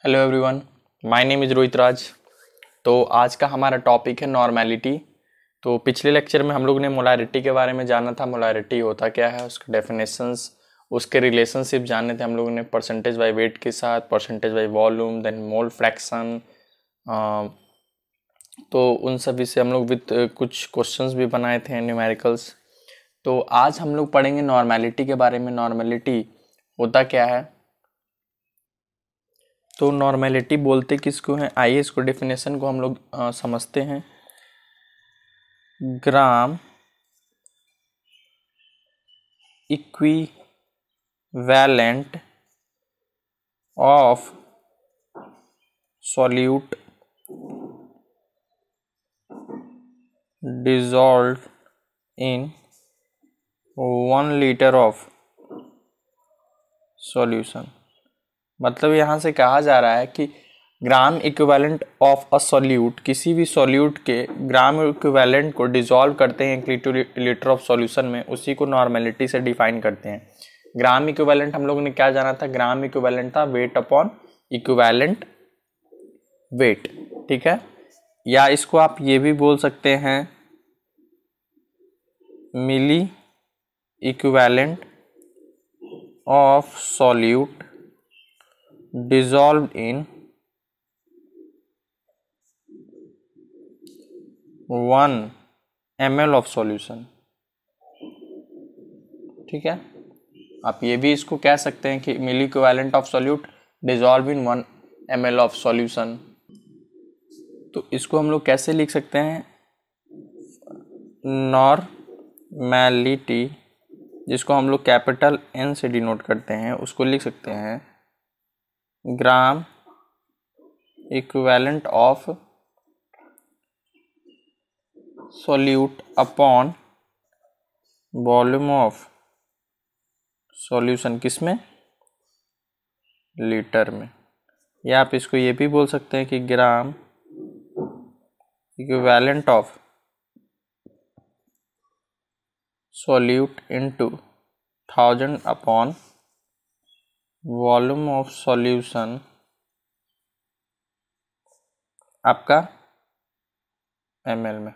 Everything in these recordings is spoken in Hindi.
Hello everyone, my name is Rohit Raj. तो आज का हमारा टॉपिक है नॉर्मेलिटी। तो पिछले लेक्चर में हम लोग ने मोलारिटी के बारे में जाना था। मोलारिटी होता क्या है, उसके डेफिनेशंस, उसके रिलेशनशिप जाने थे हम लोगों ने परसेंटेज बाय वेट के साथ, percentage by volume, then mole fraction. तो उन सभी से हम लोग विद कुछ क्वेश्चंस भी बनाए थे, न्यूमेरिकल्स। तो आज हम लोग पढ़ेंगे नॉर्मेलिटी के बारे में। नॉर्मेलिटी होता क्या है, तो नॉर्मेलिटी बोलते किसको है, आइए इसको डेफिनेशन को हम लोग समझते हैं। ग्राम equivalent of solute dissolved in 1 litre of solution. मतलब यहाँ से कहा जा रहा है कि ग्राम इक्विवेलेंट ऑफ अ सॉल्यूट, किसी भी सॉल्यूट के ग्राम इक्विवेलेंट को डिसॉल्व करते हैं 1 लीटर ऑफ सॉल्यूशन में, उसी को नॉर्मेलिटी से डिफाइन करते हैं। ग्राम इक्विवेलेंट हम लोगों ने क्या जाना था, ग्राम इक्विवेलेंट था वेट अपॉन इक्विवेलेंट वेट, ठीक है। या इसको आप ये भी बोल सकते हैं milliequivalent of solute dissolved in 1 ml of solution, ठीक है। आप ये भी इसको कह सकते हैं कि milliequivalent of solute dissolve in 1 ml of solution. तो इसको हम लोग कैसे लिख सकते हैं, नॉर्मेलिटी, जिसको हम लोग कैपिटल N से डिनोट करते हैं, उसको लिख सकते हैं ग्राम equivalent of solute upon volume of solution, किसमें, लीटर में। या आप इसको ये भी बोल सकते हैं कि ग्राम equivalent of solute into 1000 upon volume of solution आपका ml में।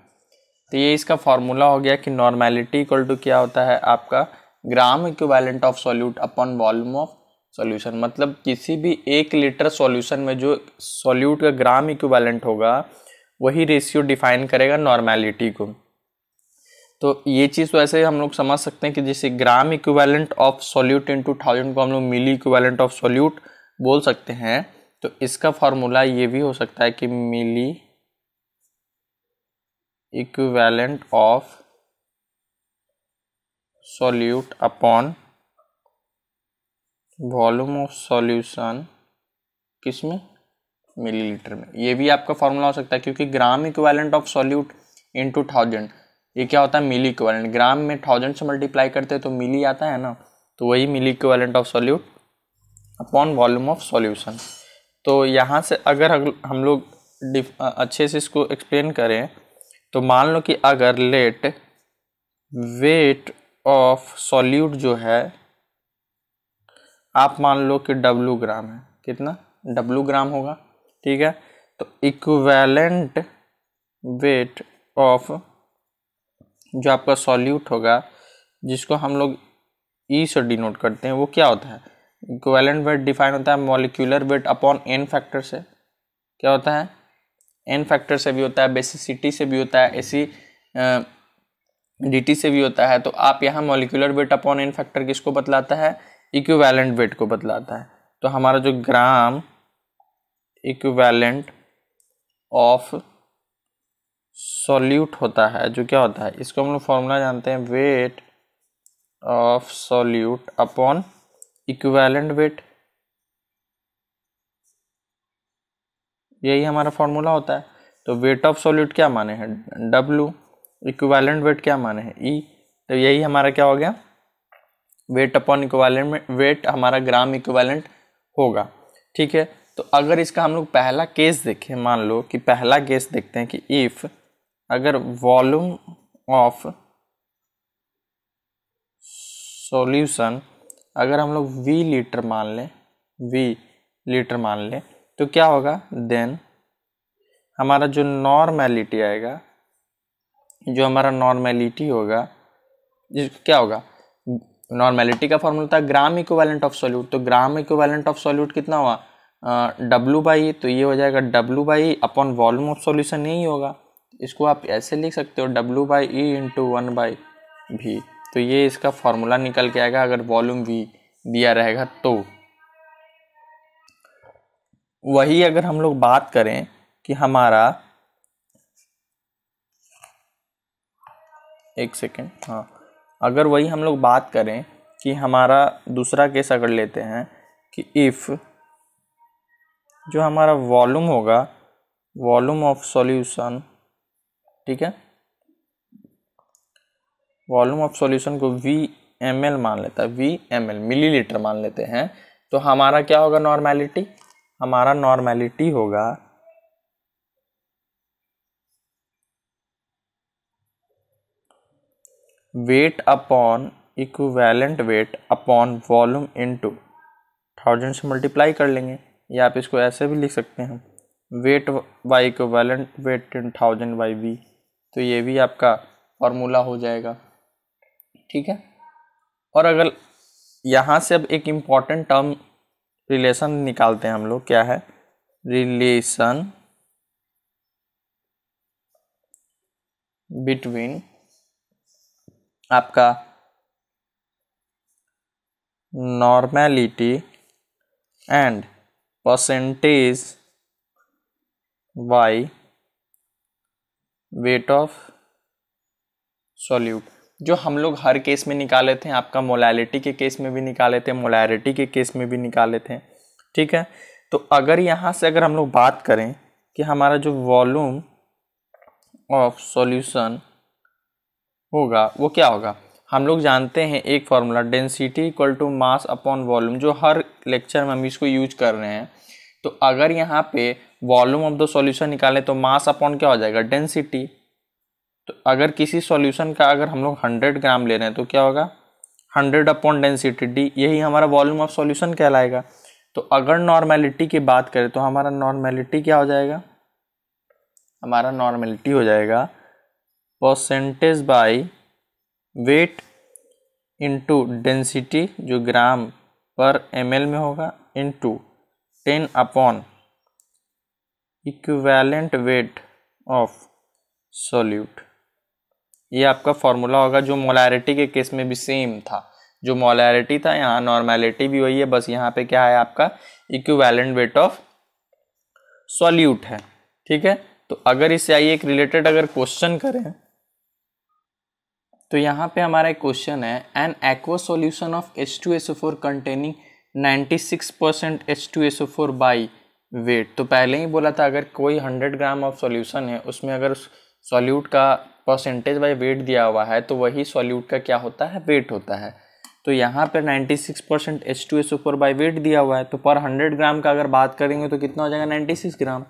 तो ये इसका फॉर्मूला हो गया कि नॉर्मेलिटी इक्वल टू क्या होता है आपका ग्राम equivalent of solute upon volume of solution. मतलब किसी भी 1 लीटर सॉल्यूशन में जो सॉल्यूट का ग्राम इक्विवेलेंट होगा वही रेशियो डिफाइन करेगा नॉर्मेलिटी को। तो ये चीज़ तो ऐसे हम लोग समझ सकते हैं कि जैसे ग्राम इक्विवेलेंट ऑफ सॉल्यूट इनटू 1000 को हम लोग मिली इक्विवेलेंट ऑफ सॉल्यूट बोल सकते हैं। तो इसका फॉर्मूला ये भी हो सकता है कि milliequivalent of solute upon volume of solution, किसमें, मिलीलीटर में। ये भी आपका फॉर्मूला हो सकता है क्योंकि gram equivalent of solute into 1000, ये क्या होता है, मिली इक्विवेलेंट। ग्राम में 1000 से मल्टीप्लाई करते हैं तो मिली आता है ना, तो वही milliequivalent of solute upon volume of solution. तो यहाँ से अगर हम लोग अच्छे से इसको एक्सप्लेन करें तो मान लो कि अगर लेट वेट ऑफ सॉल्यूट जो है आप मान लो कि W ग्राम है, कितना, W ग्राम होगा, ठीक है। तो इक्विवेलेंट वेट ऑफ जो आपका सॉल्यूट होगा, जिसको हम लोग E से डिनोट करते हैं, वो क्या होता है, इक्विवेलेंट वेट डिफाइन होता है molecular weight upon N factor से। क्या होता है, N फैक्टर से भी होता है, बेसिसिटी से भी होता है, ऐसी dt से भी होता है। तो आप यहाँ molecular weight upon N factor किसको बतलाता है, इक्विवेलेंट वेट को बतलाता है। तो हमारा जो ग्राम इक्विवेलेंट ऑफ सॉल्यूट होता है, जो क्या होता है, इसको हम लोग फॉर्मूला जानते हैं wait of solute upon equivalent weight, यही हमारा फॉर्मूला होता है। तो वेट ऑफ सॉल्यूट क्या माने हैं, W, इक्विवेलेंट वेट क्या माने हैं, E। तो यही हमारा क्या हो गया, वेट अपॉन इक्विवेलेंट वेट हमारा ग्राम इक्विवेलेंट होगा, ठीक है। तो अगर इसका हम लोग पहला केस देखें, मान लो कि पहला केस देखते हैं कि इफ अगर वॉल्यूम ऑफ सॉल्यूशन अगर हम लोग V लीटर मान लें, V लीटर मान लें, तो क्या होगा, देन हमारा जो नॉर्मेलिटी आएगा, जो हमारा नॉर्मेलिटी होगा, क्या होगा, नॉर्मेलिटी का फॉर्मूला था ग्राम इक्विवेलेंट ऑफ सॉल्यूट। तो ग्राम इक्विवेलेंट ऑफ सॉल्यूट कितना हुआ, W/E, तो ये हो जाएगा W/E upon volume of solution, यही होगा। इसको आप ऐसे लिख सकते हो W/E इंटू 1/V। तो ये इसका फॉर्मूला निकल के आएगा अगर वॉल्यूम V दिया रहेगा तो। वही अगर हम लोग बात करें कि हमारा, एक सेकेंड, हाँ, अगर वही हम लोग बात करें कि हमारा दूसरा केस अगर लेते हैं कि इफ़ जो हमारा वॉल्यूम होगा, वॉल्यूम ऑफ सॉल्यूशन, ठीक है, वॉल्यूम ऑफ सॉल्यूशन को VmL मान लेता है, VmL मिलीलीटर मान लेते हैं, तो हमारा क्या होगा नॉर्मेलिटी, हमारा नॉर्मेलिटी होगा weight upon equivalent weight upon volume into 1000 से मल्टीप्लाई कर लेंगे, या आप इसको ऐसे भी लिख सकते हैं weight by equivalent weight in 1000/V। तो ये भी आपका फॉर्मूला हो जाएगा, ठीक है। और अगर यहाँ से अब एक इम्पॉर्टेंट टर्म रिलेशन निकालते हैं हम लोग, क्या है, रिलेशन बिटवीन आपका normality and percentage by weight of solute, जो हम लोग हर केस में निकाले थे, आपका मोलैलिटी के केस में भी निकाले थे, मोलैरिटी के केस में भी निकाले थे, ठीक है। तो अगर यहाँ से अगर हम लोग बात करें कि हमारा जो वॉल्यूम ऑफ सॉल्यूशन होगा वो क्या होगा, हम लोग जानते हैं एक formula density equal to mass upon volume, जो हर लेक्चर में हम इसको यूज कर रहे हैं। तो अगर यहाँ पे वॉल्यूम ऑफ द सॉल्यूशन निकालें तो मास अपॉन क्या हो जाएगा, डेंसिटी। तो अगर किसी सॉल्यूशन का अगर हम लोग 100 ग्राम ले रहे हैं तो क्या होगा, 100 अपॉन डेंसिटी D, यही हमारा वॉल्यूम ऑफ सॉल्यूशन कहलाएगा। तो अगर नॉर्मेलिटी की बात करें तो हमारा नॉर्मेलिटी क्या हो जाएगा, हमारा नॉर्मेलिटी हो जाएगा percentage by weight into density, जो ग्राम पर ml में होगा, into 10 upon equivalent weight of solute. ये आपका फॉर्मूला होगा, जो मोलैरिटी के केस में भी सेम था, जो मोलैरिटी था यहाँ नॉर्मेलिटी भी वही है, बस यहाँ पे क्या है आपका इक्विवेलेंट वेट ऑफ सॉल्यूट है, ठीक है। तो अगर इससे आइए एक रिलेटेड अगर क्वेश्चन करें तो यहाँ पे हमारा एक क्वेश्चन है, N aqua solution of H2SO4 containing 96% H2SO4 by wait. तो पहले ही बोला था अगर कोई 100 ग्राम ऑफ सॉल्यूशन है उसमें अगर सॉल्यूट का परसेंटेज बाई वेट दिया हुआ है तो वही सॉल्यूट का क्या होता है, वेट होता है। तो यहाँ पर 96% H2SO4 बाई वेट दिया हुआ है, तो पर 100 ग्राम का अगर बात करेंगे तो कितना हो जाएगा, 96 ग्राम।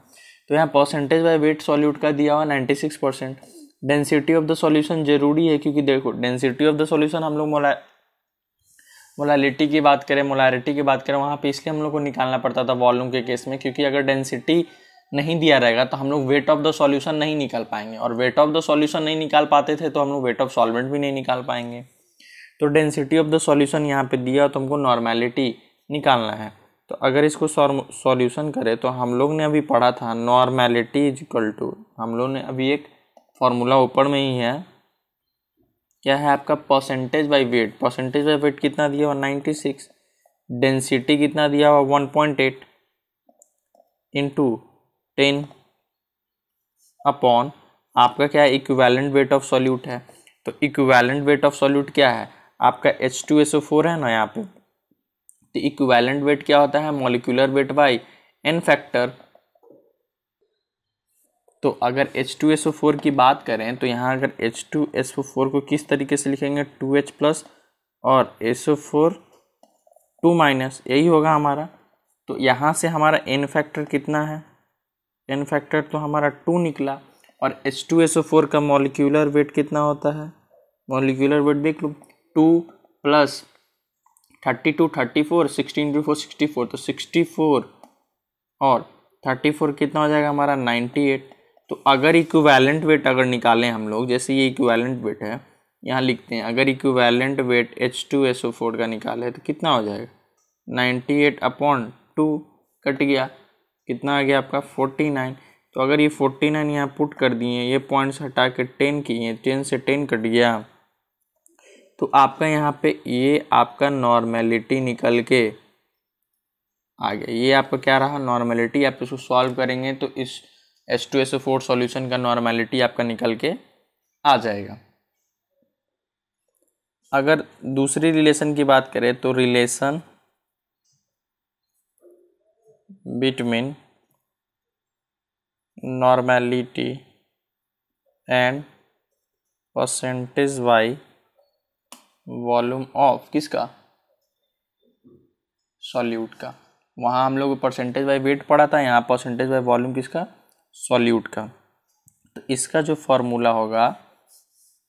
तो यहाँ परसेंटेज बाई वेट सॉल्यूट का दिया हुआ 96%। डेंसिटी ऑफ द सॉल्यूशन जरूरी है, क्योंकि देखो डेंसिटी ऑफ द सॉल्यूशन हम लोग मोलैलिटी की बात करें, मोलैरिटी की बात करें, वहाँ पे इसलिए हम लोग को निकालना पड़ता था वॉल्यूम के केस में, क्योंकि अगर डेंसिटी नहीं दिया रहेगा तो हम लोग वेट ऑफ द सॉल्यूशन नहीं निकाल पाएंगे, और वेट ऑफ द सॉल्यूशन नहीं निकाल पाते थे तो हम लोग वेट ऑफ सॉल्वेंट भी नहीं निकाल पाएंगे। तो डेंसिटी ऑफ द सॉल्यूशन यहाँ पे दिया तो हमको नॉर्मेलिटी निकालना है। तो अगर इसको सॉल्यूशन करें तो हम लोग ने अभी पढ़ा था नॉर्मेलिटी इज इक्वल टू, हम लोग ने अभी एक फॉर्मूला ऊपर में ही है, क्या है आपका percentage by wait. Percentage by wait कितना दिया हुआ 96, डेंसिटी कितना दिया हुआ 1.8 इंटू 10 अपॉन आपका क्या है इक्विवेलेंट वेट ऑफ सॉल्यूट है। तो इक्विवेलेंट वेट ऑफ सॉल्यूट क्या है आपका H2SO4 है ना यहाँ पे, तो इक्विवेलेंट वेट क्या होता है, molecular weight by n factor. तो अगर H2SO4 की बात करें तो यहाँ अगर H2SO4 को किस तरीके से लिखेंगे, 2H प्लस और SO4 2-, यही होगा हमारा। तो यहाँ से हमारा n फैक्टर कितना है, n फैक्टर तो हमारा 2 निकला, और H2SO4 का मॉलिक्यूलर वेट कितना होता है, मॉलिक्यूलर वेट देख लो 2 प्लस 32 34 16 × 4 64, तो 64 और 34 कितना हो जाएगा हमारा 98। तो अगर इक्विवेलेंट वेट अगर निकालें हम लोग, जैसे ये इक्विवेलेंट वेट है, यहाँ लिखते हैं, अगर इक्विवेलेंट वेट H2SO4 का निकाले तो कितना हो जाएगा 98/2 कट गया, कितना आ गया आपका 49। तो अगर ये 49 यहाँ पुट कर दिए, ये पॉइंट्स हटा के 10 किए, 10 से 10 कट गया, तो आपका यहाँ पे ये आपका नॉर्मेलिटी निकल के आ गया। ये आपका क्या रहा नॉर्मेलिटी। आप इसको सॉल्व करेंगे तो इस H2SO4 सॉल्यूशन का नॉर्मेलिटी आपका निकल के आ जाएगा। अगर दूसरी रिलेशन की बात करें तो relation between normality and percentage by volume of किसका सॉल्यूट का। वहाँ हम लोग परसेंटेज बाई वेट पढ़ा था, यहाँ परसेंटेज बाई वॉल्यूम किसका सॉल्यूट का। तो इसका जो फॉर्मूला होगा,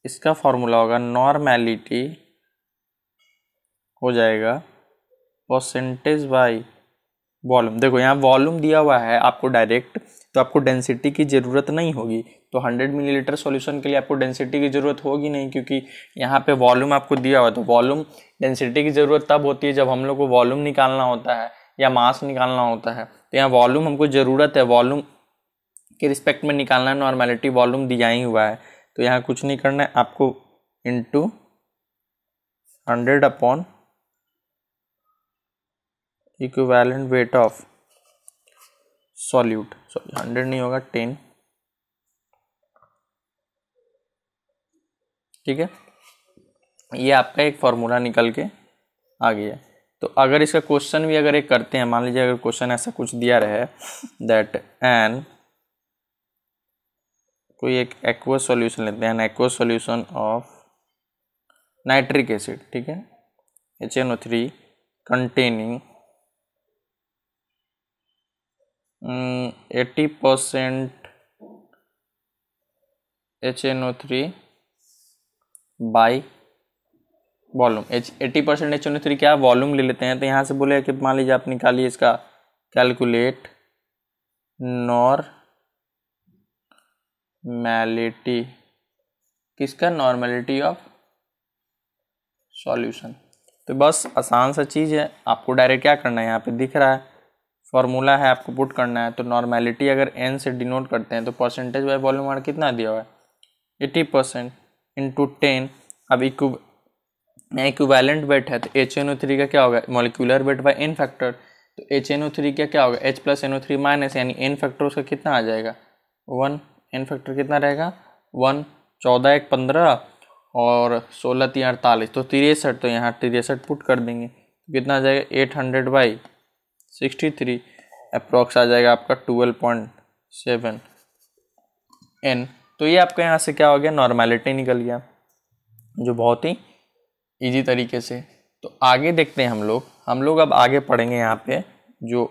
इसका फॉर्मूला होगा नॉर्मेलिटी हो जाएगा परसेंटेज बाई वॉल्यूम। देखो यहाँ वॉल्यूम दिया हुआ है आपको डायरेक्ट, तो आपको डेंसिटी की ज़रूरत नहीं होगी। तो 100 मिलीलीटर सॉल्यूशन के लिए आपको डेंसिटी की ज़रूरत होगी नहीं, क्योंकि यहाँ पे वॉल्यूम आपको दिया हुआ है। तो वॉल्यूम डेंसिटी की ज़रूरत तब होती है जब हम लोग को वॉल्यूम निकालना होता है या मास निकालना होता है। तो यहाँ वॉल्यूम हमको ज़रूरत है, वॉल्यूम के रिस्पेक्ट में निकालना है। नॉर्मेलिटी वॉल्यूम दिया ही हुआ है, तो यहाँ कुछ नहीं करना है आपको, into 100 upon equivalent weight of solute, sorry 100 नहीं होगा 10, ठीक है। ये आपका एक फॉर्मूला निकल के आ गया। तो अगर इसका क्वेश्चन भी अगर एक करते हैं, मान लीजिए अगर क्वेश्चन ऐसा कुछ दिया रहे दैट एन, कोई एक एक्वस सॉल्यूशन लेते हैं, aqueous solution of nitric acid, ठीक है, HNO3 containing 80% HNO3 by volume. 80% HNO3 क्या वॉल्यूम ले लेते हैं। तो यहाँ से बोले कि मान लीजिए आप निकालिए इसका कैलकुलेट नॉर्मेलिटी किसका नॉर्मेलिटी ऑफ सॉल्यूशन। तो बस आसान सा चीज़ है, आपको डायरेक्ट क्या करना है, यहाँ पे दिख रहा है फॉर्मूला है, आपको पुट करना है। तो नॉर्मेलिटी अगर n से डिनोट करते हैं तो परसेंटेज बाय वॉल्यूम हमारा कितना दिया हुआ है 80% इंटू 10। अब इक्विवेलेंट वेट है तो HNO3 का क्या होगा molecular weight bye n factor. तो HNO3 का क्या होगा H प्लस NO3 माइनस, यानी n फैक्टर उसका कितना आ जाएगा 1। n फैक्टर कितना रहेगा 1, 14 1 15 और 16 3 48, तो 63। तो यहाँ 63 पुट कर देंगे तो कितना आ जाएगा 800/63, अप्रॉक्स आ जाएगा आपका 12.7 n। तो ये आपका यहाँ से क्या हो गया नॉर्मेलिटी निकल गया, जो बहुत ही इजी तरीके से। तो आगे देखते हैं हम लोग अब आगे पढ़ेंगे यहाँ पे, जो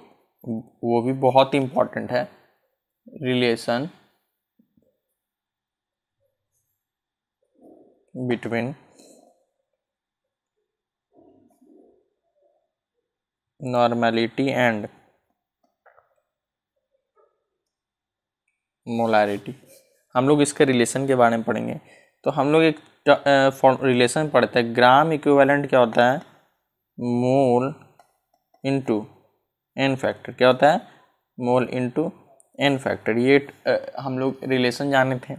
वो भी बहुत ही इम्पोर्टेंट है, relation between normality and molarity. हम लोग इसके रिलेशन के बारे में पढ़ेंगे। तो हम लोग एक रिलेशन पढ़ते हैं, ग्राम इक्विवेलेंट क्या होता है मोल इंटू एन फैक्टर। क्या होता है मोल इंटू एन फैक्टर। ये हम लोग रिलेशन जाने थे।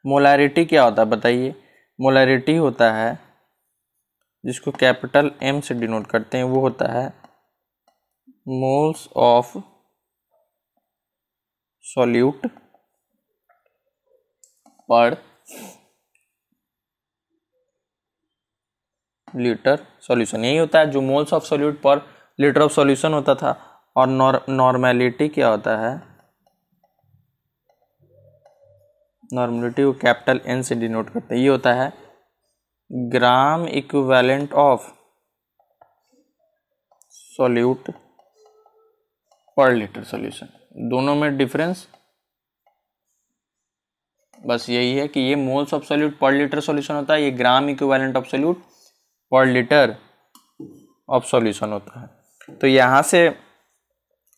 मोलारिटी क्या होता है बताइए। मोलारिटी होता है जिसको कैपिटल M से डिनोट करते हैं, वो होता है moles of solute per litre solution. यही होता है जो moles of solute per litre of solution होता था। और नॉर्मेलिटी क्या होता है, नॉर्मेलिटी को कैपिटल N से डिनोट करते हैं, ये होता है ग्राम equivalent of solute per litre solution. दोनों में डिफरेंस बस यही है कि ये moles of solute per litre solution होता है, ये ग्राम equivalent of solute per litre of solution होता है। तो यहाँ से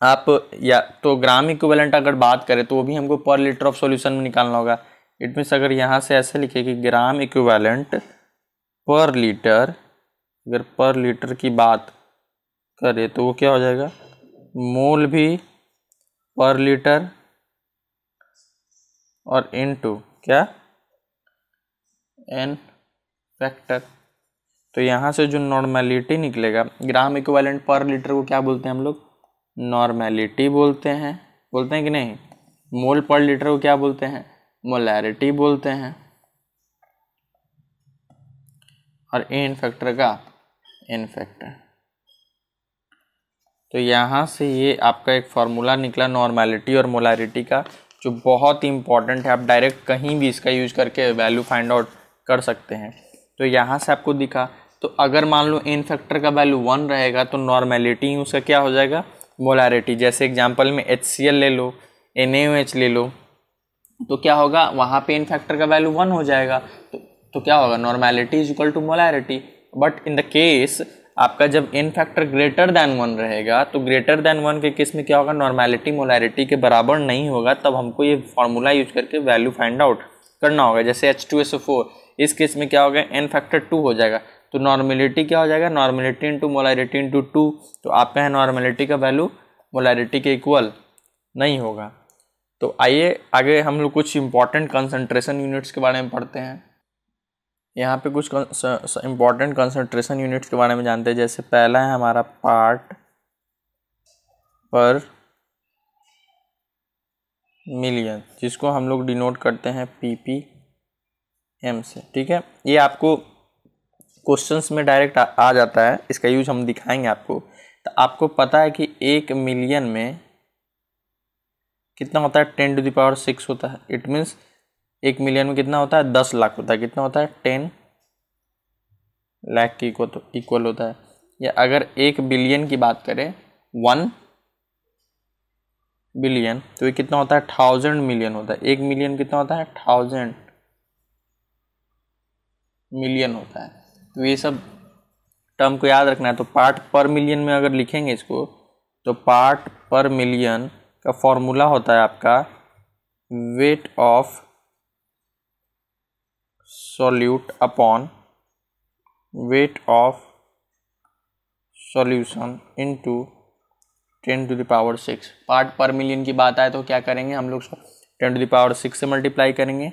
आप या तो ग्राम इक्विवेलेंट अगर बात करें तो वो भी हमको पर लीटर ऑफ सॉल्यूशन में निकालना होगा। इट मीन्स अगर यहाँ से ऐसे लिखे कि ग्राम इक्विवेलेंट पर लीटर, अगर पर लीटर की बात करें तो वो क्या हो जाएगा, मोल भी पर लीटर और इनटू क्या, एन फैक्टर। तो यहाँ से जो नॉर्मेलिटी निकलेगा, ग्राम इक्विवेलेंट पर लीटर को क्या बोलते हैं हम लोग, नॉर्मेलिटी बोलते हैं कि नहीं। मोल पर लीटर को क्या बोलते हैं, मोलैरिटी बोलते हैं। और एन फैक्टर का एन फैक्टर। तो यहाँ से ये आपका एक फार्मूला निकला नॉर्मेलिटी और मोलैरिटी का, जो बहुत ही इंपॉर्टेंट है। आप डायरेक्ट कहीं भी इसका यूज करके वैल्यू फाइंड आउट कर सकते हैं। तो यहाँ से आपको दिखा, तो अगर मान लो एन फैक्टर का वैल्यू 1 रहेगा तो नॉर्मेलिटी उसका क्या हो जाएगा, मोलैरिटी। जैसे एग्जांपल में HCl ले लो, NaOH ले लो, तो क्या होगा, वहाँ पे एन फैक्टर का वैल्यू 1 हो जाएगा। तो क्या होगा, normality is equal to molarity. But in the case आपका जब एन फैक्टर ग्रेटर दैन 1 रहेगा, तो ग्रेटर दैन 1 के केस में क्या होगा, नॉर्मेलिटी मोलैरिटी के बराबर नहीं होगा। तब हमको ये फॉर्मूला यूज करके वैल्यू फाइंड आउट करना होगा। जैसे H2SO4, इस केस में क्या होगा, एन फैक्टर 2 हो जाएगा। तो नॉर्मेलिटी क्या हो जाएगा, नॉर्मेलिटी इंटू मोलैरिटी इंटू 2। तो आपका है नॉर्मेलिटी का वैल्यू मोलैरिटी के इक्वल नहीं होगा। तो आइए आगे हम लोग कुछ इंपॉर्टेंट कंसंट्रेशन यूनिट्स के बारे में पढ़ते हैं। यहाँ पे कुछ इंपॉर्टेंट कंसंट्रेशन यूनिट्स के बारे में जानते हैं। जैसे पहला है हमारा पार्ट पर मिलियन, जिसको हम लोग डिनोट करते हैं ppm से। ठीक है, ये आपको क्वेश्चंस में डायरेक्ट आ जाता है, इसका यूज हम दिखाएंगे आपको। तो आपको पता है कि 1 मिलियन में कितना होता है, 10⁶ होता है। इट मीन्स 1 मिलियन में कितना होता है, 10 लाख होता है। कितना होता है, 10 लाख की इक्वल होता है। या अगर 1 बिलियन की बात करें, 1 बिलियन, तो ये कितना होता है, 1000 मिलियन होता है। 1 मिलियन कितना होता है, 1000 मिलियन होता है। तो ये सब टर्म को याद रखना है। तो पार्ट पर मिलियन में अगर लिखेंगे इसको, तो पार्ट पर मिलियन का फॉर्मूला होता है आपका weight of solute upon weight of solution into 10⁶। Part पर मिलियन की बात आए तो क्या करेंगे हम लोग, 10⁶ से मल्टीप्लाई करेंगे।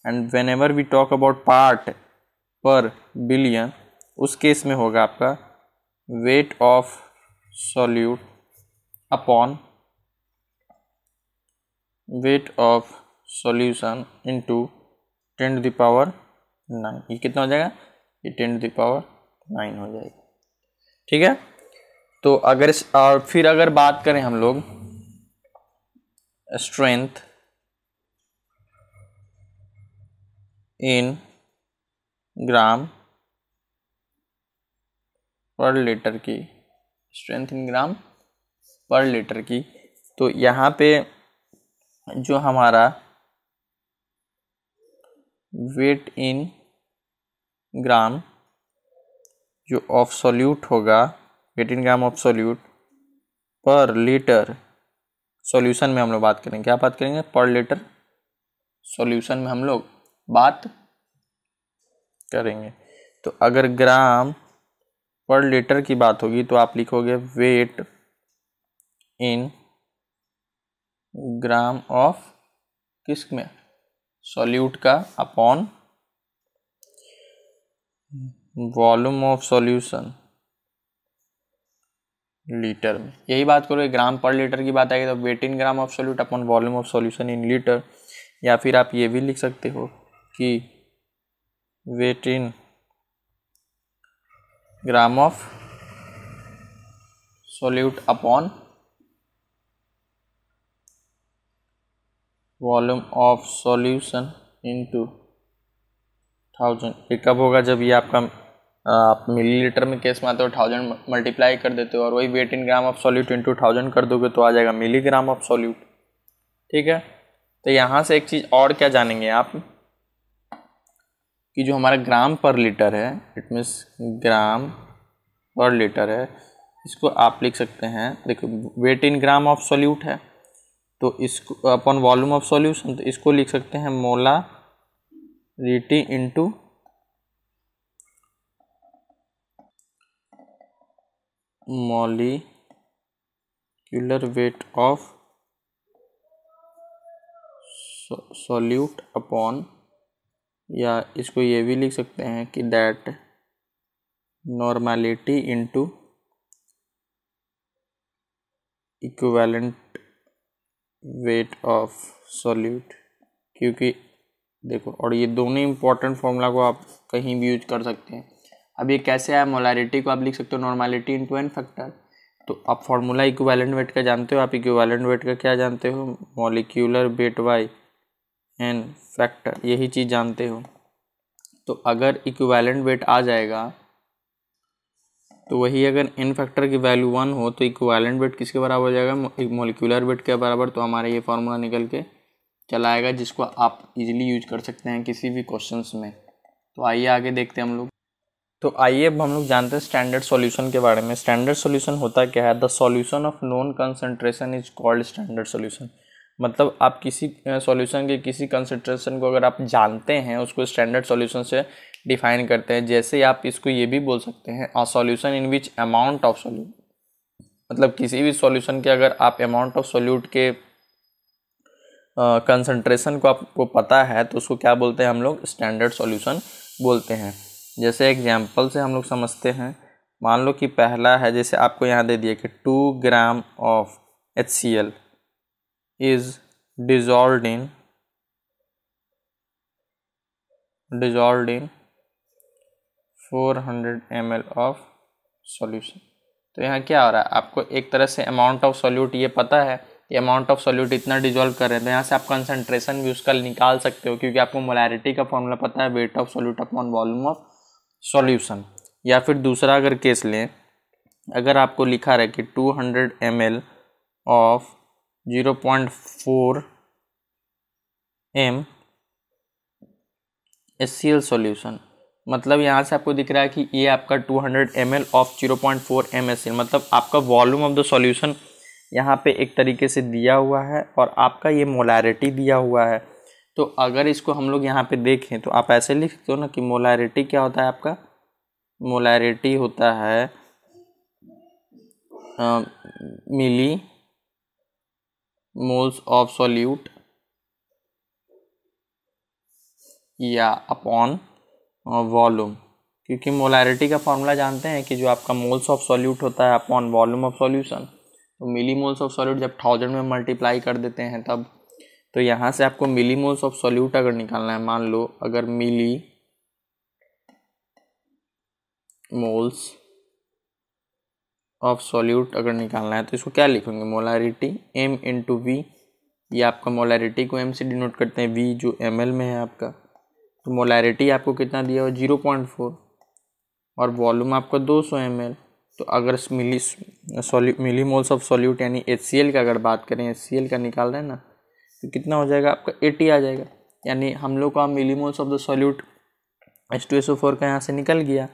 And whenever we talk about part per billion, उस केस में होगा आपका weight of solute upon weight of solution into 10⁹। ये कितना हो जाएगा, ये 10⁹ हो जाएगा। ठीक है, तो अगर और फिर अगर बात करें हम लोग स्ट्रेंथ इन ग्राम पर लीटर की, स्ट्रेंथ इन ग्राम पर लीटर की, तो यहाँ पे जो हमारा वेट इन ग्राम जो ऑफ सॉल्यूट होगा, weight in gram of solute per litre, solution में हम लोग बात करेंगे, क्या बात करेंगे, पर लीटर सॉल्यूशन में हम लोग बात करेंगे। तो अगर ग्राम पर लीटर की बात होगी तो आप लिखोगे वेट इन ग्राम ऑफ किस में, सॉल्यूट का, upon volume of solution litre में। यही बात करो, ग्राम पर लीटर की बात आएगी तो weight in gram of solute upon volume of solution in litre. या फिर आप ये भी लिख सकते हो कि weight in gram of solute upon volume of solution into 1000। ये कब होगा, जब ये आपका आप मिलीलीटर में केस में आते हो 1000 मल्टीप्लाई कर देते हो और वही weight in gram of solute into 1000 कर दोगे तो आ जाएगा मिलीग्राम ऑफ सॉल्यूट। ठीक है, तो यहाँ से एक चीज़ और क्या जानेंगे आप कि जो हमारा ग्राम पर लीटर है, इट मीन्स ग्राम पर लीटर है, इसको आप लिख सकते हैं, देखो weight in gram of solute है तो इसको अपॉन वॉल्यूम ऑफ सॉल्यूशन, तो इसको लिख सकते हैं molarity into molecular weight of solute upon, या इसको ये भी लिख सकते हैं कि that normality into equivalent weight of solute, क्योंकि देखो, और ये दोनों इंपॉर्टेंट फॉर्मूला को आप कहीं भी यूज कर सकते हैं। अब ये कैसे आया, मोलारिटी को आप लिख सकते हो नॉर्मेलिटी इनटू एन फैक्टर, तो आप फॉर्मूला इक्विवेलेंट वेट का जानते हो, आप इक्विवेलेंट वेट का क्या जानते हो, molecular weight by n factor, यही चीज़ जानते हो। तो अगर इक्विवेलेंट वेट आ जाएगा तो वही अगर एन फैक्टर की वैल्यू 1 हो तो इक्विवेलेंट वेट किसके बराबर हो जाएगा, मॉलिक्यूलर वेट के बराबर। तो हमारा ये फार्मूला निकल के चला आएगा, जिसको आप इजीली यूज कर सकते हैं किसी भी क्वेश्चंस में। तो आइए आगे देखते हैं हम लोग। तो आइए अब हम लोग जानते हैं स्टैंडर्ड सॉल्यूशन के बारे में। स्टैंडर्ड सॉल्यूशन होता क्या है, the solution of known concentration is called standard solution. मतलब आप किसी सॉल्यूशन के किसी कंसंट्रेशन को अगर आप जानते हैं, उसको स्टैंडर्ड सॉल्यूशन से डिफाइन करते हैं। जैसे आप इसको ये भी बोल सकते हैं, a solution in which amount of solute, मतलब किसी भी सॉल्यूशन के अगर आप अमाउंट ऑफ सॉल्यूट के कंसंट्रेशन को आपको पता है तो उसको क्या बोलते हैं हम लोग, स्टैंडर्ड सॉल्यूशन बोलते हैं। जैसे एग्जांपल से हम लोग समझते हैं, मान लो कि पहला है, जैसे आपको यहाँ दे दिया कि 2 gram of HCl is dissolved in 400 ml of solution. तो यहाँ क्या हो रहा है, आपको एक तरह से अमाउंट ऑफ सॉल्यूट ये पता है, ये अमाउंट ऑफ सॉल्यूट इतना डिजॉल्व कर रहे हैं, तो यहाँ से आप कंसंट्रेशन भी उसका निकाल सकते हो, क्योंकि आपको मोलैरिटी का फॉर्मूला पता है, wait of solute upon volume of solution. या फिर दूसरा अगर केस लें, अगर आपको लिखा रहे कि 200 ml of 0.4 m HCl solution, मतलब यहाँ से आपको दिख रहा है कि ये आपका 200 ml ऑफ 0.4 m HCl, मतलब आपका वॉल्यूम ऑफ द सॉल्यूशन यहाँ पे एक तरीके से दिया हुआ है और आपका ये मोलैरिटी दिया हुआ है। तो अगर इसको हम लोग यहाँ पे देखें तो आप ऐसे लिख सकते हो ना कि मोलैरिटी क्या होता है आपका, मोलैरिटी होता है मिली मोल्स ऑफ सॉल्यूट या अपॉन वॉल्यूम, क्योंकि मोलैरिटी का फॉर्मूला जानते हैं कि जो आपका मोल्स ऑफ सॉल्यूट होता है अपॉन वॉल्यूम ऑफ सॉल्यूशन। तो मिली मोल्स ऑफ सॉल्यूट जब 1000 में मल्टीप्लाई कर देते हैं तब, तो यहाँ से आपको मिली मोल्स ऑफ सॉल्यूट अगर निकालना है, मान लो अगर मिली मोल्स ऑफ सॉल्यूट अगर निकालना है तो इसको क्या लिखेंगे, मोलैरिटी m इंटू वी, ये आपका मोलैरिटी को m से डिनोट करते हैं, v जो ml में है आपका। तो मोलैरिटी आपको कितना दिया हुआ 0.4 और वॉल्यूम आपका 200 ml। तो अगर मिली मोल्स ऑफ सॉल्यूट यानी HCl का अगर बात करें, HCl का निकाल रहे हैं ना, तो कितना हो जाएगा आपका 80 आ जाएगा। यानी हम लोग का millimoles of the solute H2SO4 का यहाँ से निकल गया।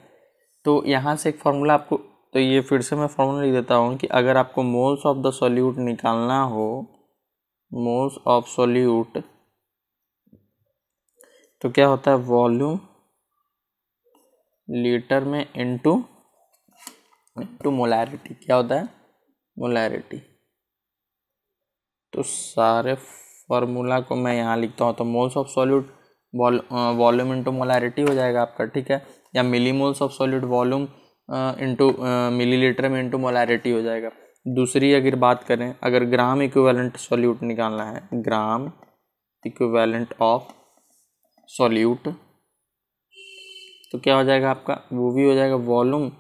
तो यहाँ से एक फार्मूला आपको, तो ये फिर से मैं फार्मूला लिख देता हूँ कि अगर आपको मोल्स ऑफ द सॉल्यूट निकालना हो, मोल्स ऑफ सॉल्यूट, तो क्या होता है वॉल्यूम लीटर में इनटू मोलैरिटी, क्या होता है मोलैरिटी। तो सारे फार्मूला को मैं यहाँ लिखता हूँ, तो moles of solute volume into molarity हो जाएगा आपका, ठीक है, या millimoles of solute volume into millilitre में इनटू मोलैरिटी हो जाएगा। दूसरी अगर बात करें, अगर ग्राम इक्विवेलेंट सॉल्यूट निकालना है, ग्राम इक्विवेलेंट ऑफ सॉल्यूट, तो क्या हो जाएगा आपका, वो भी हो जाएगा वॉल्यूम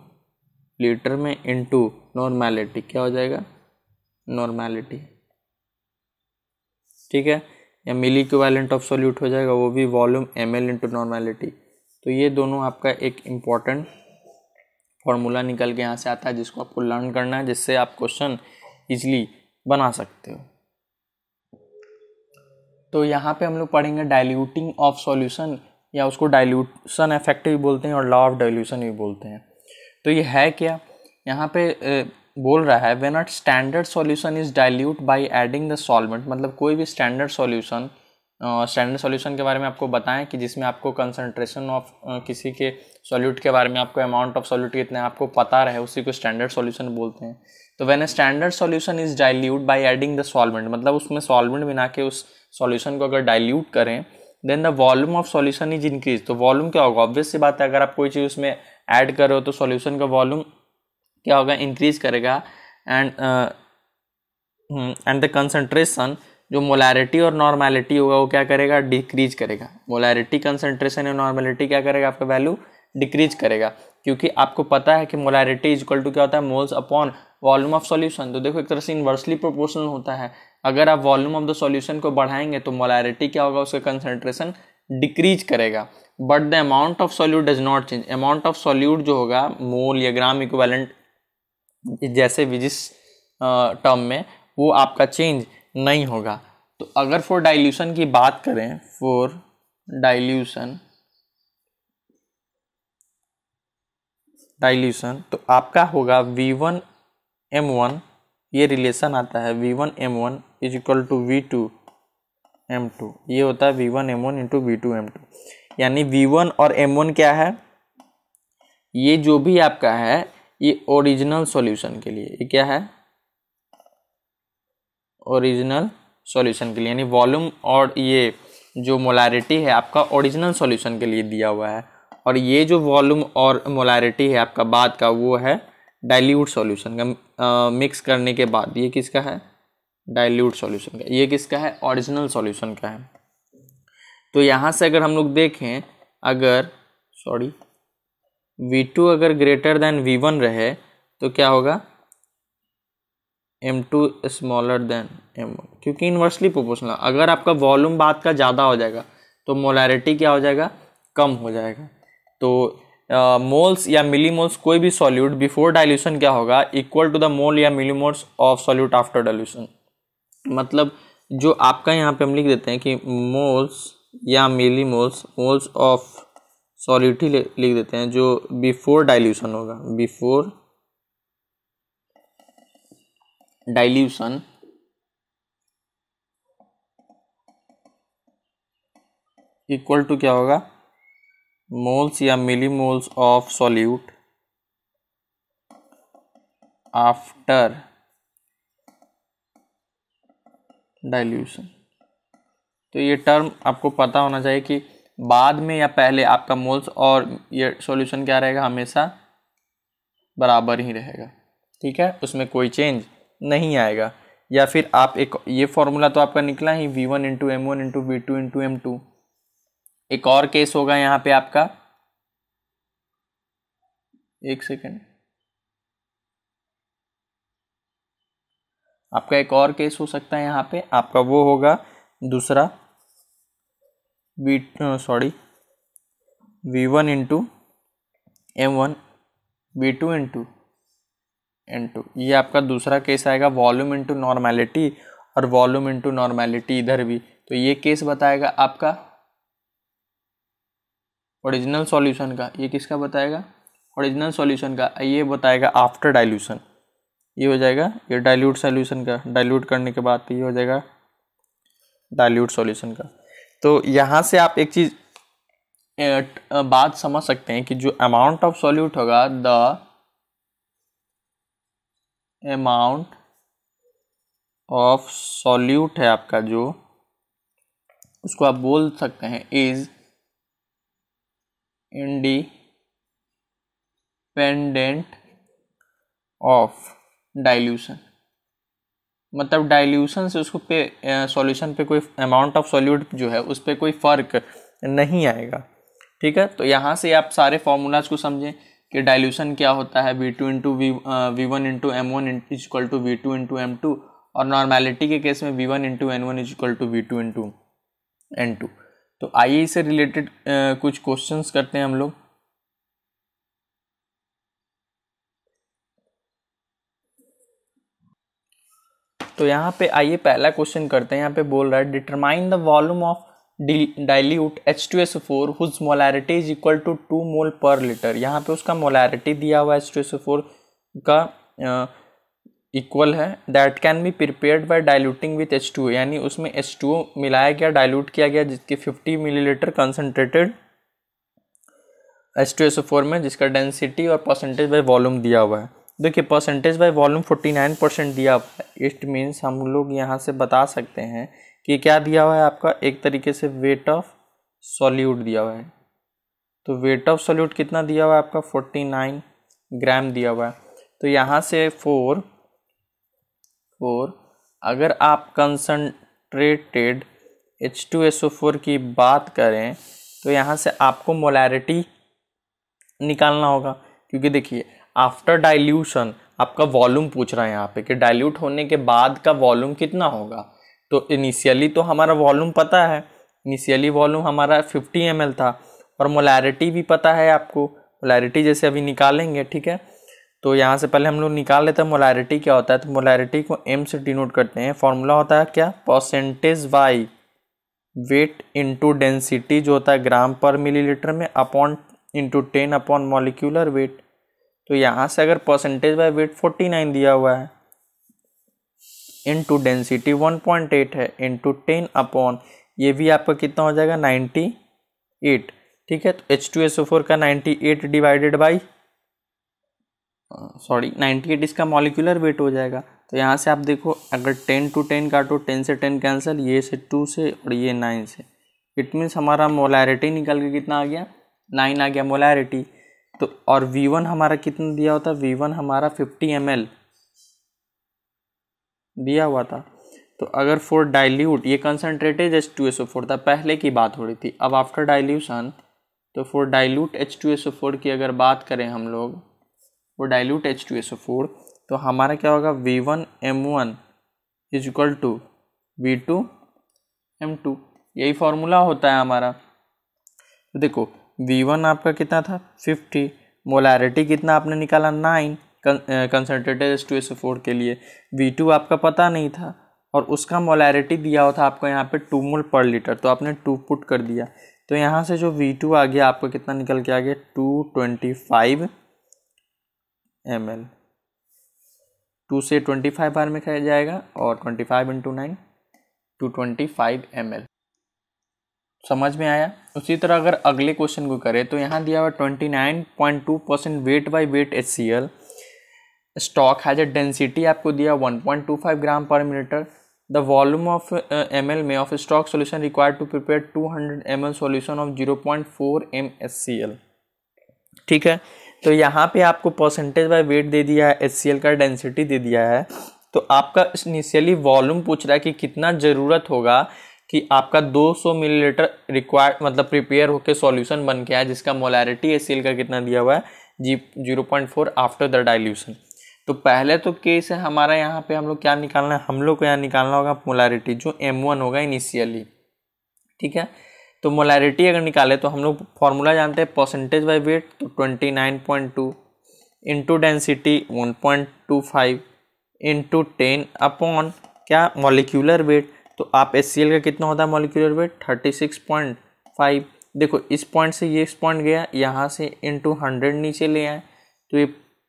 लीटर में इनटू नॉर्मेलिटी, क्या हो जाएगा नॉर्मेलिटी, ठीक है, या मिली इक्विवेलेंट ऑफ सॉल्यूट हो जाएगा, वो भी वॉल्यूम ml इंटू नॉर्मेलिटी। तो ये दोनों आपका एक इम्पॉर्टेंट फॉर्मूला निकल के यहाँ से आता है, जिसको आपको लर्न करना है, जिससे आप क्वेश्चन इजीली बना सकते हो। तो यहाँ पे हम लोग पढ़ेंगे डाइल्यूटिंग ऑफ सॉल्यूशन, या उसको डाइल्यूशन इफेक्ट भी बोलते हैं और लॉ ऑफ डाइल्यूशन भी बोलते हैं। तो ये है क्या, यहाँ पे बोल रहा है when a standard solution is dilute by adding the solvent, मतलब कोई भी स्टैंडर्ड सॉल्यूशन के बारे में आपको बताएं कि जिसमें आपको कंसंट्रेशन ऑफ किसी के सॉल्यूट के बारे में, आपको अमाउंट ऑफ सॉल्यूट कितना है आपको पता रहे, उसी को स्टैंडर्ड सॉल्यूशन बोलते हैं। तो when a standard solution is dilute by adding the solvent, मतलब उसमें सॉल्वेंट मिला के उस सॉल्यूशन को अगर डाइल्यूट करें, then the volume of solution is increase. तो वॉल्यूम क्या होगा, ऑब्वियस सी बात है, अगर आप कोई चीज़ उसमें ऐड कर रहे हो तो सॉल्यूशन का वॉल्यूम क्या होगा, इंक्रीज करेगा। एंड द कंसंट्रेशन, जो मोलैरिटी और नॉर्मेलिटी होगा वो क्या करेगा, डिक्रीज करेगा। मोलैरिटी, कंसंट्रेशन और नॉर्मेलिटी क्या करेगा, आपका वैल्यू डिक्रीज करेगा, क्योंकि आपको पता है कि मोलैरिटी इज इक्वल टू क्या होता है, moles upon volume of solution. तो देखो एक तरह से इनवर्सली प्रोपोर्शनल होता है। अगर आप वॉल्यूम ऑफ द सॉल्यूशन को बढ़ाएंगे तो मोलैरिटी क्या होगा, उसका कंसंट्रेशन डिक्रीज करेगा, but the amount of solute does not change. Amount of solute जो होगा, मोल या ग्राम इक्विवेलेंट जैसे भी जिस टर्म में, वो आपका चेंज नहीं होगा। तो अगर फॉर डाइल्यूशन की बात करें, फॉर डाइल्यूशन तो आपका होगा V1M1, ये रिलेशन आता है V1M1 is equal to V2M2, ये होता है V1M1 इंटू V2M2। यानी V1 और M1 क्या है, ये जो भी आपका है ये ओरिजिनल सॉल्यूशन के लिए, ये क्या है, ओरिजिनल सॉल्यूशन के लिए, यानी वॉल्यूम और ये जो मोलैरिटी है आपका ओरिजिनल सॉल्यूशन के लिए दिया हुआ है, और ये जो वॉल्यूम और मोलैरिटी है आपका बाद का, वो है डाइल्यूट सॉल्यूशन का, मिक्स करने के बाद। ये किसका है, डाइल्यूट सॉल्यूशन का। ये किसका है, ओरिजिनल सॉल्यूशन का है। तो यहाँ से अगर हम लोग देखें, अगर V2 अगर ग्रेटर देन V1 रहे तो क्या होगा, M2 स्मॉलर देन M1, क्योंकि इनवर्सली प्रोपोर्शनल। अगर आपका वॉल्यूम बाद का ज़्यादा हो जाएगा तो मोलैरिटी क्या हो जाएगा, कम हो जाएगा। तो मोल्स या मिलीमोल्स कोई भी सॉल्यूट बिफोर डाइल्यूशन क्या होगा, इक्वल टू द मोल या millimoles of solute after dilution. मतलब जो आपका यहाँ पे हम लिख देते हैं कि मोल्स या मिलीमोल्स, मोल्स ऑफ सॉल्यूट ही लिख देते हैं जो बिफोर डाइल्यूशन होगा, बिफोर डाइल्यूशन इक्वल टू क्या होगा, मोल्स या millimoles of solute after dilution. तो ये टर्म आपको पता होना चाहिए कि बाद में या पहले आपका मोल्स और ये सॉल्यूशन क्या रहेगा, हमेशा बराबर ही रहेगा। ठीक है, उसमें कोई चेंज नहीं आएगा। या फिर आप एक, ये फॉर्मूला तो आपका निकला ही V1 into M1 into V2 into M2। एक और केस होगा यहाँ पे आपका, एक सेकेंड, आपका एक और केस हो सकता है यहाँ पे, आपका वो होगा दूसरा V1 into M1 V2 into N2, ये आपका दूसरा केस आएगा। वॉल्यूम इंटू नॉर्मेलिटी और वॉल्यूम इंटू नॉर्मेलिटी इधर भी, तो ये केस बताएगा आपका ओरिजिनल सॉल्यूशन का। ये किसका बताएगा, ओरिजिनल सॉल्यूशन का। ये बताएगा आफ्टर डाइल्यूशन, ये हो जाएगा ये डाइल्यूट सॉल्यूशन का। डाइल्यूट करने के बाद ये हो जाएगा डाइल्यूट सॉल्यूशन का। तो यहाँ से आप एक चीज़ बात समझ सकते हैं कि जो अमाउंट ऑफ सॉल्यूट होगा, द अमाउंट ऑफ सॉल्यूट है आपका जो, उसको आप बोल सकते हैं इज इंडिपेंडेंट ऑफ डाइल्यूशन। मतलब डाइल्यूशन से उसको पे सॉल्यूशन पे कोई अमाउंट ऑफ सॉल्यूट जो है उस पर कोई फ़र्क नहीं आएगा। ठीक है, तो यहाँ से आप सारे फॉर्मूलाज को समझें कि डाइल्यूशन क्या होता है, V2 into V1 into M1 is equal to V2 into M2, और नॉर्मेलिटी के केस में V1 into N1 is equal to V2 into N2। तो आइए इससे रिलेटेड कुछ क्वेश्चंस करते हैं हम लोग। तो यहाँ पे आइए पहला क्वेश्चन करते हैं। यहाँ पे बोल रहा है determine the volume of dilute H2SO4 whose molarity is equal to 2 mole per litre. यहाँ पे उसका मोलैरिटी दिया हुआ है H2SO4 का इक्वल है that can be prepared by diluting with H2O, यानी उसमें H2O मिलाया गया, डाइल्यूट किया गया, जिसके 50 मिलीलीटर कंसनट्रेटेड H2SO4 में, जिसका डेंसिटी और परसेंटेज बाय वॉल्यूम दिया हुआ है। देखिए परसेंटेज बाय वॉल्यूम 49% दिया हुआ है। इट मीन्स हम लोग यहाँ से बता सकते हैं कि क्या दिया हुआ है आपका, एक तरीके से वेट ऑफ सॉल्यूट दिया हुआ है। तो वेट ऑफ सॉल्यूट कितना दिया हुआ है आपका, 49 ग्राम दिया हुआ है। तो यहाँ से 4 अगर आप कंसनट्रेटेड H2SO4 की बात करें तो यहाँ से आपको मोलैरिटी निकालना होगा, क्योंकि देखिए आफ्टर डाइल्यूशन आपका वॉल्यूम पूछ रहा है यहाँ पे कि डाइल्यूट होने के बाद का वॉल्यूम कितना होगा। तो इनिशियली तो हमारा वॉल्यूम पता है, इनिशियली वॉल्यूम हमारा 50 ml था, और मोलैरिटी भी पता है आपको। मोलैरिटी जैसे अभी निकालेंगे, ठीक है, तो यहाँ से पहले हम लोग निकाल लेते हैं मोलैरिटी क्या होता है। तो मोलैरिटी को M से डिनोट करते हैं। फॉर्मूला होता है क्या, percentage by weight into density जो होता है ग्राम पर मिलीलीटर में, upon into 10 upon molecular weight. तो यहाँ से अगर परसेंटेज बाय वेट 49 दिया हुआ है, इंटू डेंसिटी 1.8 है, इंटू 10 अपॉन ये भी आपका कितना हो जाएगा 98, ठीक है। तो H2SO4 का 98 डिवाइडेड बाई 98 इसका मॉलिक्यूलर वेट हो जाएगा। तो यहाँ से आप देखो अगर 10 to 10 काटो, 10 से 10 कैंसिल, ये से 2 से और ये 9 से, इट मीन्स हमारा मोलैरिटी निकल के कितना आ गया, 9 आ गया मोलैरिटी। तो और V1 हमारा कितना दिया होता, V1 हमारा 50 ml दिया हुआ था। तो अगर फॉर डाइल्यूट, ये कंसनट्रेटेड H2SO4 था, पहले की बात हो रही थी। अब आफ्टर डाइल्यूशन, तो फॉर डाइल्यूट H2SO4 की अगर बात करें हम लोग, फॉर डाइल्यूट H2SO4, तो हमारा क्या होगा, V1M1 is equal to V2M2, यही फॉर्मूला होता है हमारा। तो देखो V1 आपका कितना था 50, मोलैरिटी कितना आपने निकाला 9 कंसनट्रेटेड H2SO4 के लिए। V2 आपका पता नहीं था और उसका मोलैरिटी दिया हुआ था आपको यहाँ पे 2 मोल पर लीटर, तो आपने 2 पुट कर दिया। तो यहाँ से जो V2 आ गया आपका कितना निकल के आ गया 225 ml। 2 से 25 बार में खाया जाएगा और 25 इंटू 9 225 ml। समझ में आया। उसी तरह अगर अगले क्वेश्चन को करें तो यहाँ दिया हुआ 29.2% weight by weight HCl stock has a density आपको दिया 1.25 gram per millilitre. The volume of ml में of stock solution required to prepare 200 ml solution of 0.4 m HCl। ठीक है, तो यहाँ पे आपको परसेंटेज बाय वेट दे दिया है, HCl का डेंसिटी दे दिया है। तो आपका इनिशियली वॉल्यूम पूछ रहा है कि कितना ज़रूरत होगा कि आपका 200 मिलीलीटर रिक्वायर्ड मतलब प्रिपेयर होकर सॉल्यूशन बन के आए, जिसका मोलैरिटी HCl का कितना दिया हुआ है 0.4 आफ्टर द डाइल्यूशन। तो पहले तो केस है हमारा, यहाँ पे हम लोग क्या निकालना है, हम लोग को यहाँ निकालना होगा मोलैरिटी जो M1 होगा इनिशियली। ठीक है, तो मोलैरिटी अगर निकाले तो हम लोग फॉर्मूला जानते हैं परसेंटेज बाय वेट, तो 29.2 इंटू डेंसिटी 1.25 इंटू 10 अपॉन क्या मॉलिक्यूलर वेट। तो आप HCl का कितना होता है मॉलिक्यूलर वेट 36.5। देखो इस पॉइंट से ये इस पॉइंट गया, यहाँ से इंटू 100 नीचे ले आए, तो ये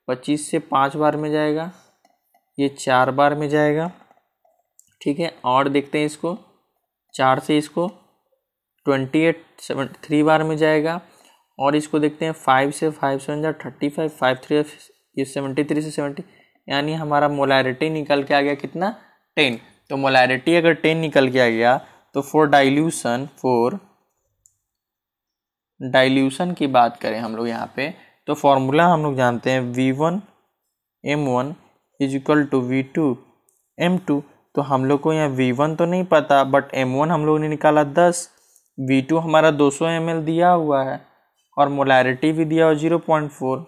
25 से 5 बार में जाएगा, ये 4 बार में जाएगा। ठीक है, और देखते हैं इसको 4 से इसको 3 बार में जाएगा, और इसको देखते हैं 5 से 35, 5 3 ये 73 से 70, यानी हमारा मोलैरिटी निकल के आ गया कितना 10। तो मोलैरिटी अगर 10 निकल के आ गया तो फॉर डाइल्यूशन की बात करें हम लोग यहाँ पे, तो फॉर्मूला हम लोग जानते हैं V1M1 is equal to V2M2। तो हम लोग को यहाँ V1 तो नहीं पता, बट M1 हम लोग ने निकाला 10, V2 हमारा 200 ml दिया हुआ है और मोलैरिटी भी दिया हुआ 0.4।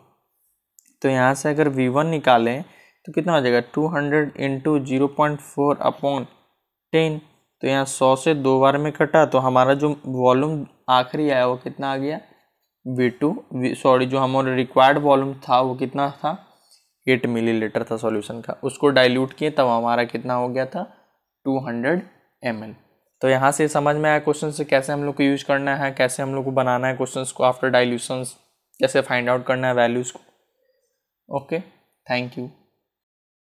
तो यहाँ से अगर V1 निकालें तो कितना हो जाएगा 200 इंटू 0.4 अपॉन 10। तो यहाँ 100 से 2 बार में कटा, तो हमारा जो वॉल्यूम आखिरी आया वो कितना आ गया जो हमारा रिक्वायर्ड वॉल्यूम था वो कितना था 8 मिलीलीटर था सॉल्यूशन का। उसको डाइल्यूट किए तब हमारा कितना हो गया था 200 ml। तो यहाँ से समझ में आया क्वेश्चन से कैसे हम लोग को यूज करना है, कैसे हम लोग को बनाना है क्वेश्चंस को आफ्टर डाइल्यूशन, कैसे फाइंड आउट करना है वैल्यूज़ को। Okay, thank you.